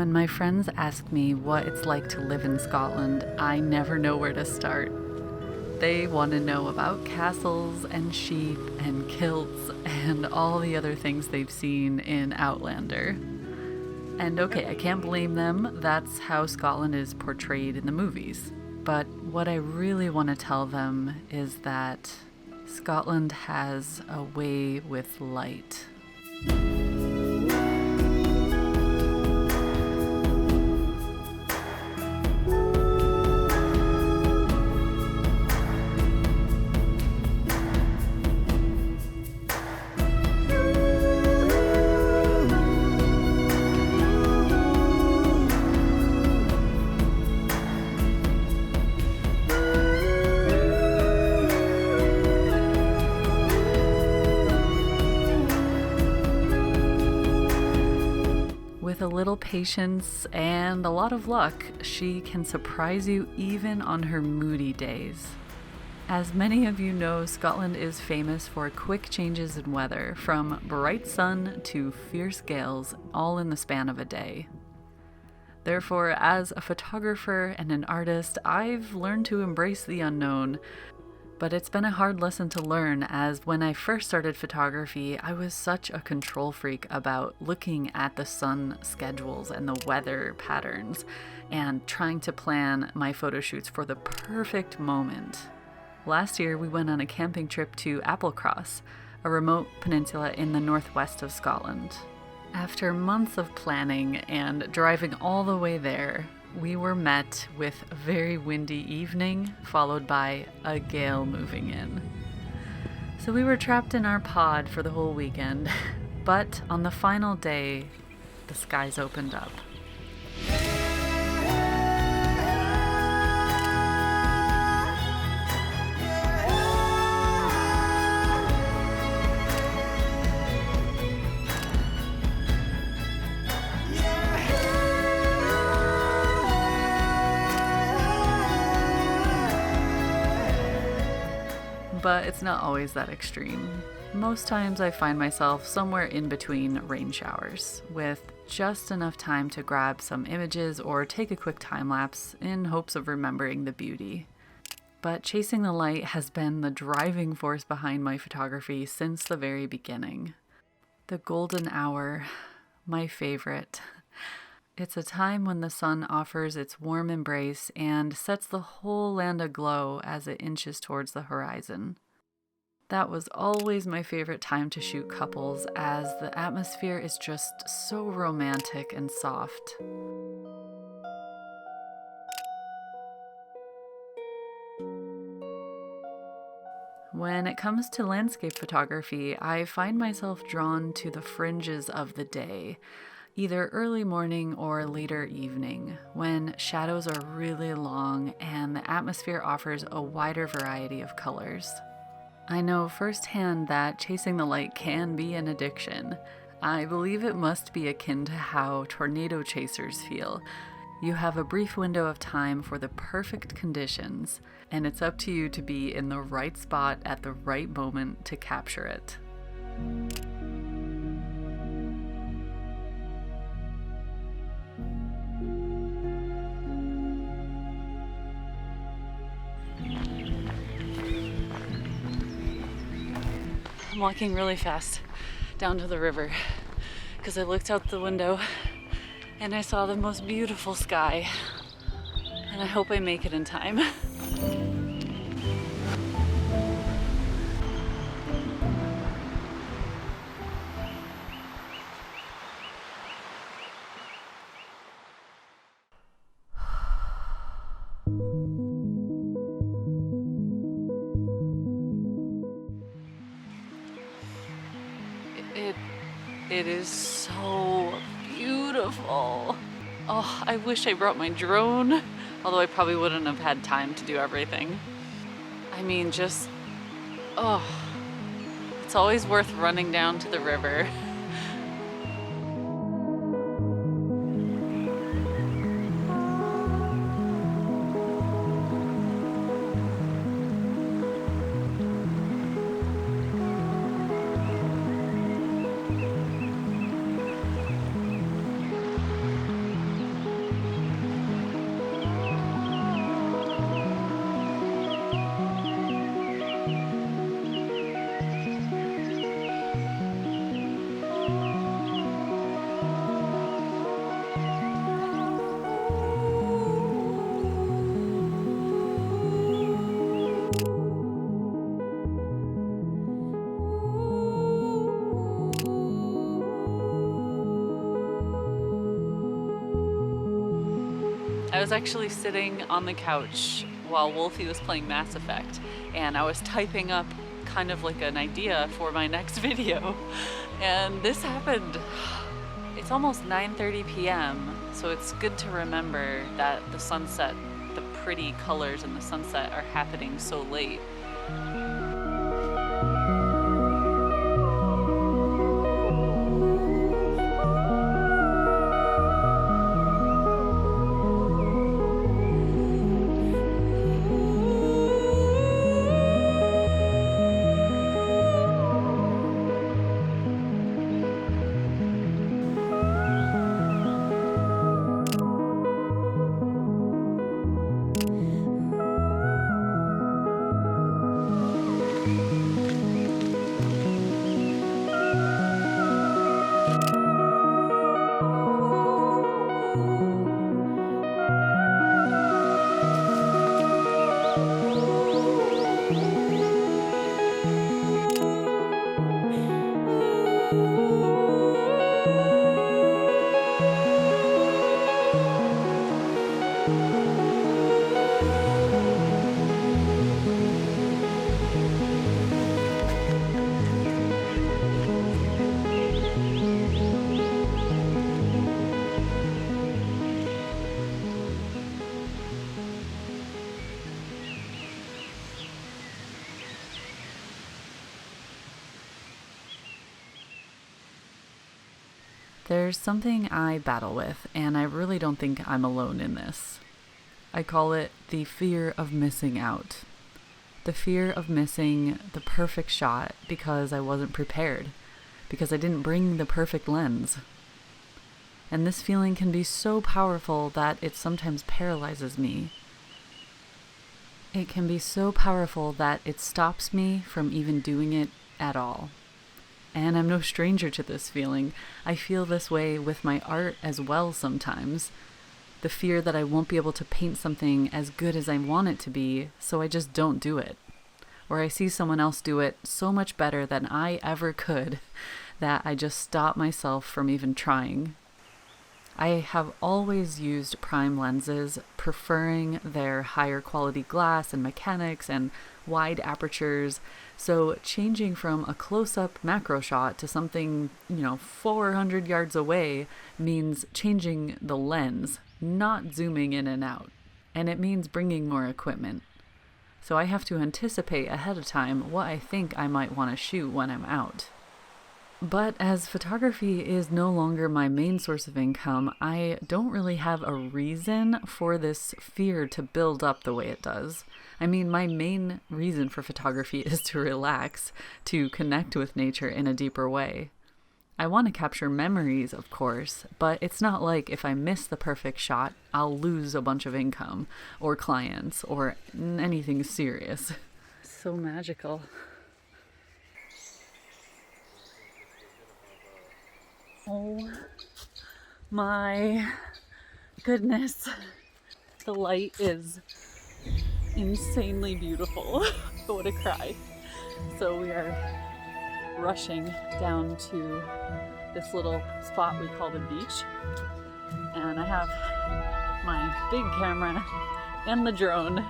When my friends ask me what it's like to live in Scotland, I never know where to start. They want to know about castles and sheep and kilts and all the other things they've seen in Outlander. And okay, I can't blame them, that's how Scotland is portrayed in the movies. But what I really want to tell them is that Scotland has a way with light. With a little patience and a lot of luck, she can surprise you even on her moody days. As many of you know, Scotland is famous for quick changes in weather, from bright sun to fierce gales, all in the span of a day. Therefore, as a photographer and an artist, I've learned to embrace the unknown. But it's been a hard lesson to learn, as when I first started photography, I was such a control freak about looking at the sun schedules and the weather patterns and trying to plan my photo shoots for the perfect moment. Last year, we went on a camping trip to Applecross, a remote peninsula in the northwest of Scotland. After months of planning and driving all the way there, we were met with a very windy evening, followed by a gale moving in. So we were trapped in our pod for the whole weekend, but on the final day, the skies opened up. But it's not always that extreme. Most times I find myself somewhere in between rain showers, with just enough time to grab some images or take a quick time lapse in hopes of remembering the beauty. But chasing the light has been the driving force behind my photography since the very beginning. The golden hour, my favorite. It's a time when the sun offers its warm embrace and sets the whole land aglow as it inches towards the horizon. That was always my favorite time to shoot couples, as the atmosphere is just so romantic and soft. When it comes to landscape photography, I find myself drawn to the fringes of the day, either early morning or later evening, when shadows are really long and the atmosphere offers a wider variety of colors. I know firsthand that chasing the light can be an addiction. I believe it must be akin to how tornado chasers feel. You have a brief window of time for the perfect conditions, and it's up to you to be in the right spot at the right moment to capture it. I'm walking really fast down to the river because I looked out the window and I saw the most beautiful sky, and I hope I make it in time. It is so beautiful. Oh, I wish I brought my drone, although I probably wouldn't have had time to do everything. I mean, it's always worth running down to the river. was actually sitting on the couch while Wolfie was playing Mass Effect, and I was typing up kind of like an idea for my next video, and this happened. It's almost 9:30 p.m., so it's good to remember that the sunset, the pretty colors in the sunset are happening so late. There's something I battle with, and I really don't think I'm alone in this. I call it the fear of missing out. The fear of missing the perfect shot because I wasn't prepared, because I didn't bring the perfect lens. And this feeling can be so powerful that it sometimes paralyzes me. It can be so powerful that it stops me from even doing it at all. And I'm no stranger to this feeling. I feel this way with my art as well sometimes. The fear that I won't be able to paint something as good as I want it to be, so I just don't do it. Or I see someone else do it so much better than I ever could that I just stop myself from even trying. I have always used prime lenses, preferring their higher quality glass and mechanics and wide apertures. So changing from a close-up macro shot to something, 400 yards away means changing the lens, not zooming in and out. And it means bringing more equipment. So I have to anticipate ahead of time what I think I might want to shoot when I'm out. But as photography is no longer my main source of income, I don't really have a reason for this fear to build up the way it does. I mean, my main reason for photography is to relax, to connect with nature in a deeper way. I want to capture memories, of course, but it's not like if I miss the perfect shot, I'll lose a bunch of income or clients or anything serious. So magical. Oh my goodness. The light is insanely beautiful. I want to cry. So we are rushing down to this little spot we call the beach. And I have my big camera and the drone.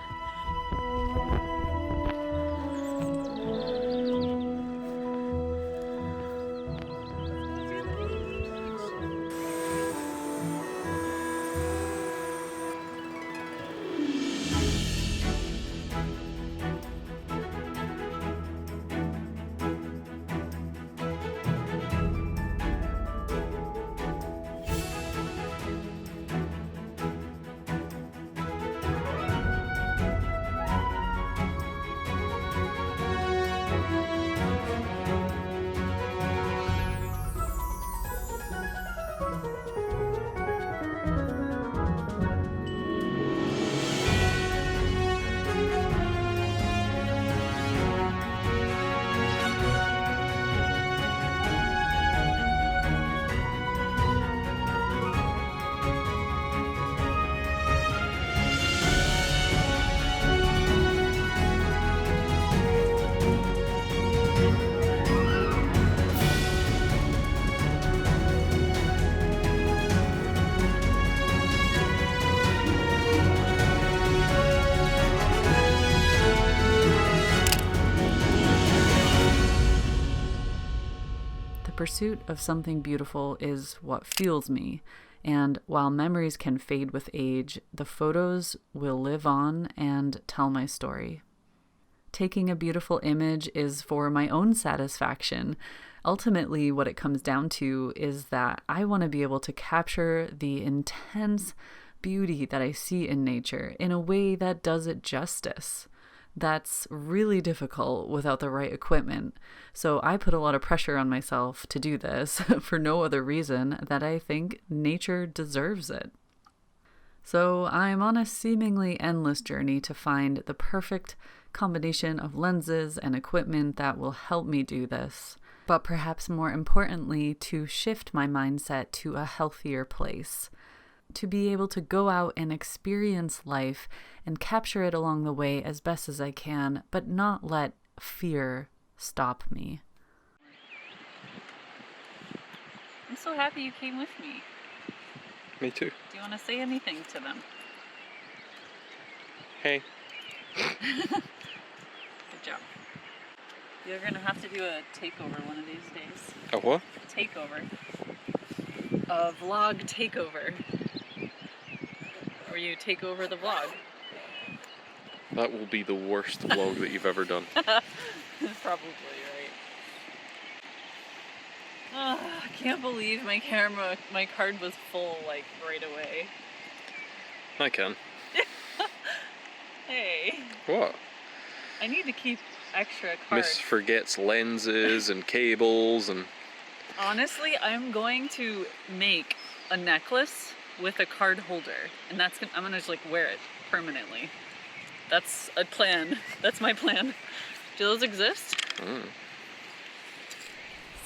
pursuit of something beautiful is what fuels me. And while memories can fade with age, the photos will live on and tell my story. Taking a beautiful image is for my own satisfaction. Ultimately, what it comes down to is that I want to be able to capture the intense beauty that I see in nature in a way that does it justice. That's really difficult without the right equipment. So I put a lot of pressure on myself to do this for no other reason that I think nature deserves it. So I'm on a seemingly endless journey to find the perfect combination of lenses and equipment that will help me do this. But perhaps more importantly, to shift my mindset to a healthier place. To be able to go out and experience life and capture it along the way as best as I can, but not let fear stop me. I'm so happy you came with me. Me too. Do you want to say anything to them? Hey. Good job. You're going to have to do a takeover one of these days. A what? Takeover. A vlog takeover. Or you take over the vlog. That will be the worst vlog that you've ever done. Probably right. Oh, I can't believe my card was full like right away. I can. Hey. What? I need to keep extra cards. Miss forgets lenses and cables and... Honestly, I'm going to make a necklace with a card holder, and I'm gonna just like wear it permanently. That's a plan. That's my plan. Do those exist?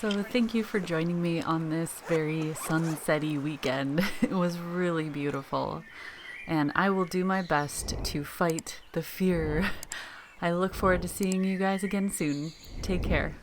So thank you for joining me on this very sunsetty weekend. It was really beautiful, and I will do my best to fight the fear. I look forward to seeing you guys again soon. Take care.